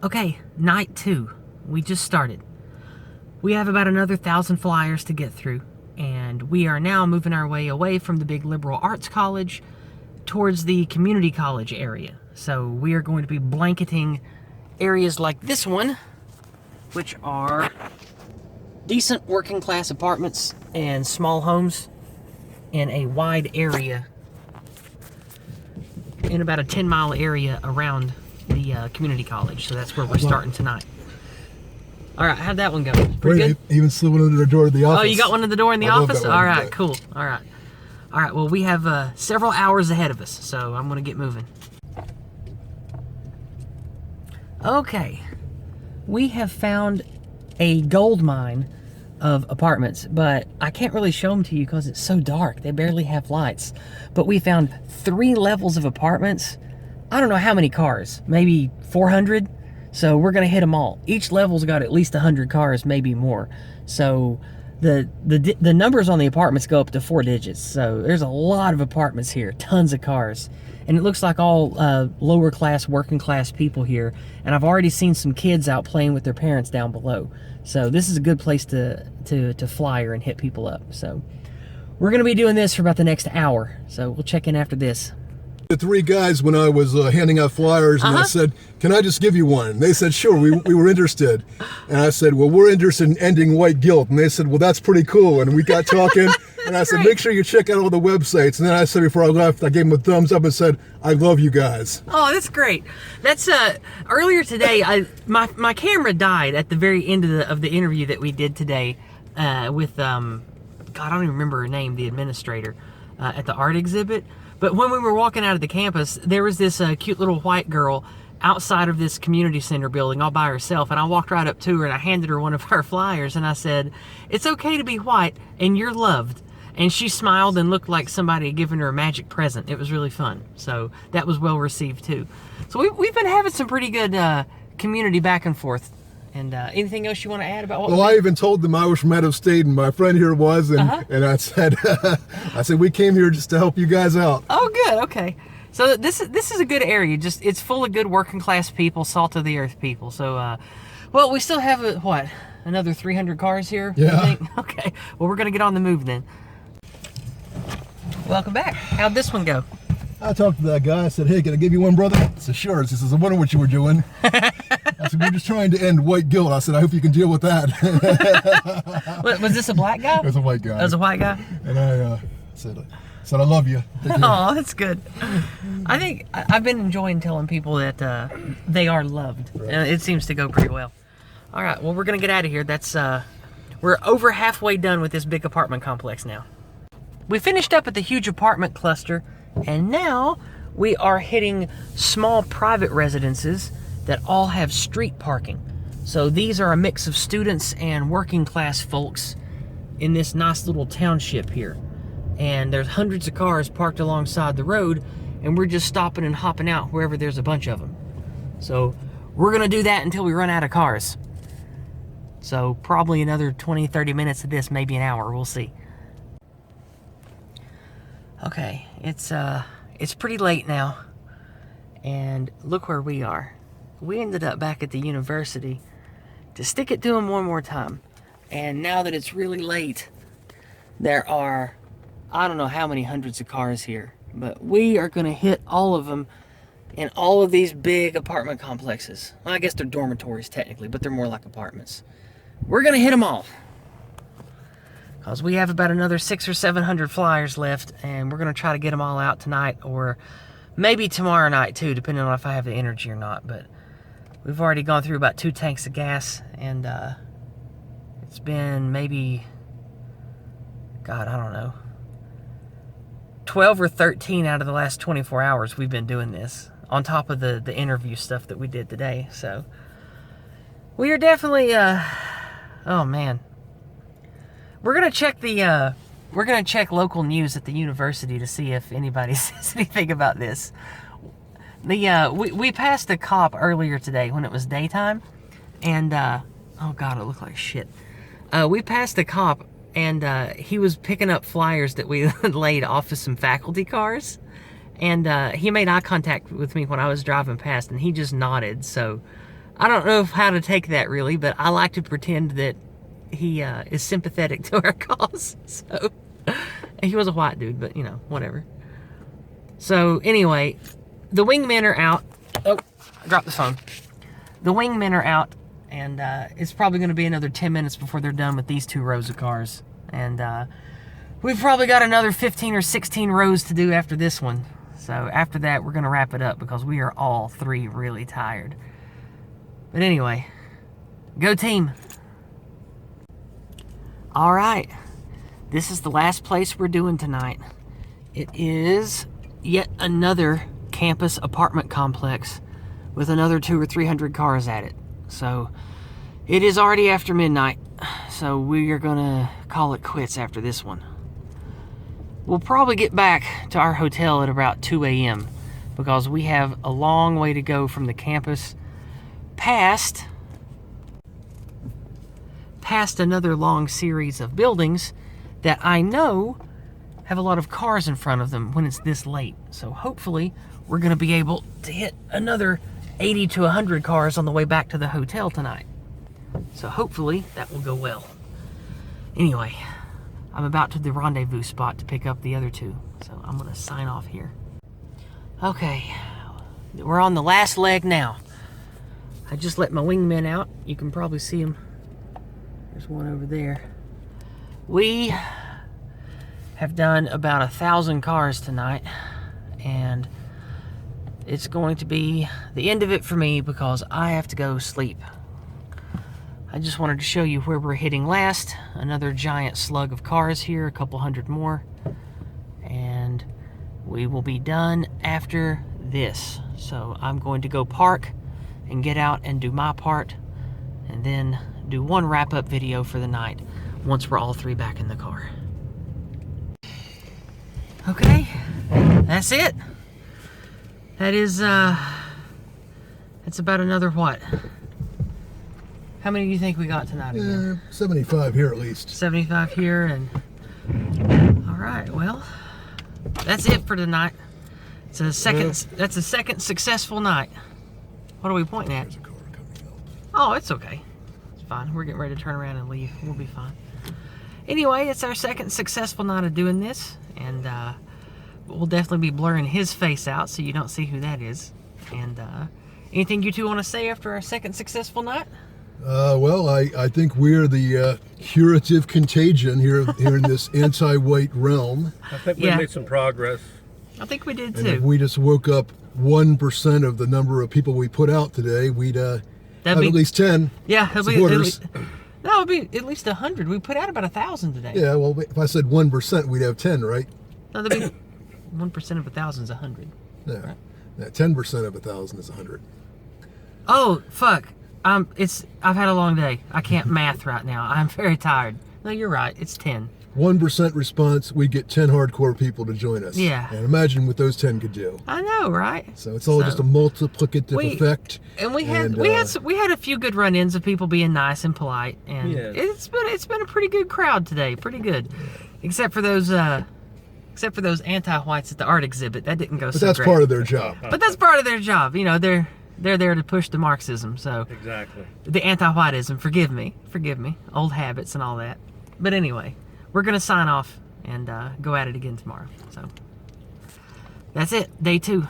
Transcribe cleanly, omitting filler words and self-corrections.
Okay, night 2. We just started. We have about another 1,000 flyers to get through, and we are now moving our way away from the big liberal arts college towards the community college area. So we are going to be blanketing areas like this one, which are decent working class apartments and small homes in a wide area, in about a 10-mile area around the community college. So that's where we're starting tonight. All right, how'd that one go? Pretty good? Even slid one under the door of the office. Oh, you got one in the door in the office? All right, yeah. Cool. All right. All right, well, we have several hours ahead of us, so I'm going to get moving. Okay. We have found a gold mine of apartments, but I can't really show them to you because it's so dark. They barely have lights. But we found 3 levels of apartments. I don't know how many cars, maybe 400. So we're gonna hit them all. Each level's got at least 100 cars, maybe more. So the numbers on the apartments go up to 4 digits. So there's a lot of apartments here, tons of cars. And it looks like all lower class, working class people here. And I've already seen some kids out playing with their parents down below. So this is a good place to flyer and hit people up. So we're gonna be doing this for about the next hour. So we'll check in after this. The 3 guys, when I was handing out flyers, and I said, can I just give you one? And they said, sure, we were interested. And I said, well, we're interested in ending white guilt. And they said, well, that's pretty cool. And we got talking, and I said, make sure you check out all the websites. And then I said, before I left, I gave them a thumbs up and said, I love you guys. Oh, that's great. That's, earlier today, my camera died at the very end of the interview that we did today with, God, I don't even remember her name, the administrator, at the art exhibit. But when we were walking out of the campus, there was this cute little white girl outside of this community center building all by herself. And I walked right up to her and I handed her one of our flyers and I said, it's okay to be white and you're loved. And she smiled and looked like somebody had given her a magic present. It was really fun. So that was well received too. So we've been having some pretty good community back and forth. And anything else you want to add about what? Well, I even told them I was from out of state, and my friend here was, and, and I said, we came here just to help you guys out. Oh, good. Okay. So this is a good area. Just it's full of good working class people, salt of the earth people. So, well, we still have another 300 cars here. Yeah. I think? Okay. Well, we're gonna get on the move then. Welcome back. How'd this one go? I talked to that guy. I said, hey, can I give you one, brother? He said, sure. He says, I wonder what you were doing. I said, we're just trying to end white guilt. I said, I hope you can deal with that. Was this a black guy? It was a white guy. It was a white guy? And I said, I love you. Oh, that's good. I think I've been enjoying telling people that they are loved. Right. It seems to go pretty well. All right, well, we're going to get out of here. That's we're over halfway done with this big apartment complex now. We finished up at the huge apartment cluster, and now we are hitting small private residences that all have street parking. So these are a mix of students and working class folks in this nice little township here. And there's hundreds of cars parked alongside the road, and we're just stopping and hopping out wherever there's a bunch of them. So we're gonna do that until we run out of cars. So probably another 20-30 minutes of this, maybe an hour, we'll see. Okay, it's pretty late now, and look where we are. We ended up back at the university to stick it to them one more time. And now that it's really late, there are, I don't know how many hundreds of cars here, but we are going to hit all of them in all of these big apartment complexes. Well, I guess they're dormitories technically, but they're more like apartments. We're going to hit them all, because we have about another 600 or 700 flyers left, and we're going to try to get them all out tonight, or maybe tomorrow night too, depending on if I have the energy or not. But we've already gone through about 2 tanks of gas, and it's been maybe, God, I don't know, 12 or 13 out of the last 24 hours we've been doing this, on top of the interview stuff that we did today. So we are definitely, oh man. We're gonna check local news at the university to see if anybody says anything about this. We passed a cop earlier today when it was daytime, and oh god, it looked like shit. We passed a cop, and he was picking up flyers that we laid off of some faculty cars, and he made eye contact with me when I was driving past, and he just nodded. So I don't know how to take that really, but I like to pretend that he is sympathetic to our cause. So, he was a white dude, but you know, whatever. So anyway, the wingmen are out. Oh, I dropped the phone. The wingmen are out, and it's probably going to be another 10 minutes before they're done with these 2 rows of cars. And we've probably got another 15 or 16 rows to do after this one. So after that, we're going to wrap it up because we are all 3 really tired. But anyway, go team. All right, this is the last place we're doing tonight. It is yet another campus apartment complex with another 200 or 300 cars at it. So it is already after midnight, so we are gonna call it quits after this one. We'll probably get back to our hotel at about 2 a.m. because we have a long way to go from the campus past another long series of buildings that I know have a lot of cars in front of them when it's this late. So hopefully we're going to be able to hit another 80 to 100 cars on the way back to the hotel tonight. So hopefully that will go well. Anyway, I'm about to the rendezvous spot to pick up the other 2. So I'm going to sign off here. Okay, we're on the last leg now. I just let my wingmen out. You can probably see them. There's one over there. We have done about 1,000 cars tonight, and it's going to be the end of it for me because I have to go sleep. I just wanted to show you where we're hitting last. Another giant slug of cars here, a couple hundred more, and we will be done after this. So I'm going to go park and get out and do my part, and then do one wrap-up video for the night once we're all 3 back in the car. Okay, that's it. That is, that's about another what? How many do you think we got tonight again? 75 here at least. 75 here, and all right, well, that's it for tonight. It's a second, that's a second successful night. What are we pointing at? There's a car coming up. Oh, it's okay. It's fine. We're getting ready to turn around and leave. We'll be fine. Anyway, it's our second successful night of doing this, and we'll definitely be blurring his face out so you don't see who that is. And anything you two want to say after our second successful night? Well, I think we're the curative contagion here in this anti-white realm. I think we made some progress. I think we did And too. if we just woke up 1% of the number of people we put out today, we'd have at least 10 supporters. No, it'd be at least 100. We put out about 1,000 today. Yeah, well, if I said 1%, we'd have 10, right? No, that'd be 1% of 1,000 is 100. Yeah. Right. Yeah, 10% of 1,000 is 100. Oh, fuck. I've had a long day. I can't math right now. I'm very tired. No, you're right. It's 10. 1% response, we get 10 hardcore people to join us. Yeah. And imagine what those 10 could do. I know, right? So it's all just a multiplicative effect. And we had a few good run-ins of people being nice and polite, and it's been a pretty good crowd today. Pretty good, except for those anti-whites at the art exhibit. That didn't go so great. But that's part of their job. But that's part of their job. You know, they're there to push the Marxism. So Exactly. the anti-whiteism. Forgive me, old habits and all that. But anyway, we're gonna sign off and go at it again tomorrow. So that's it. Day 2.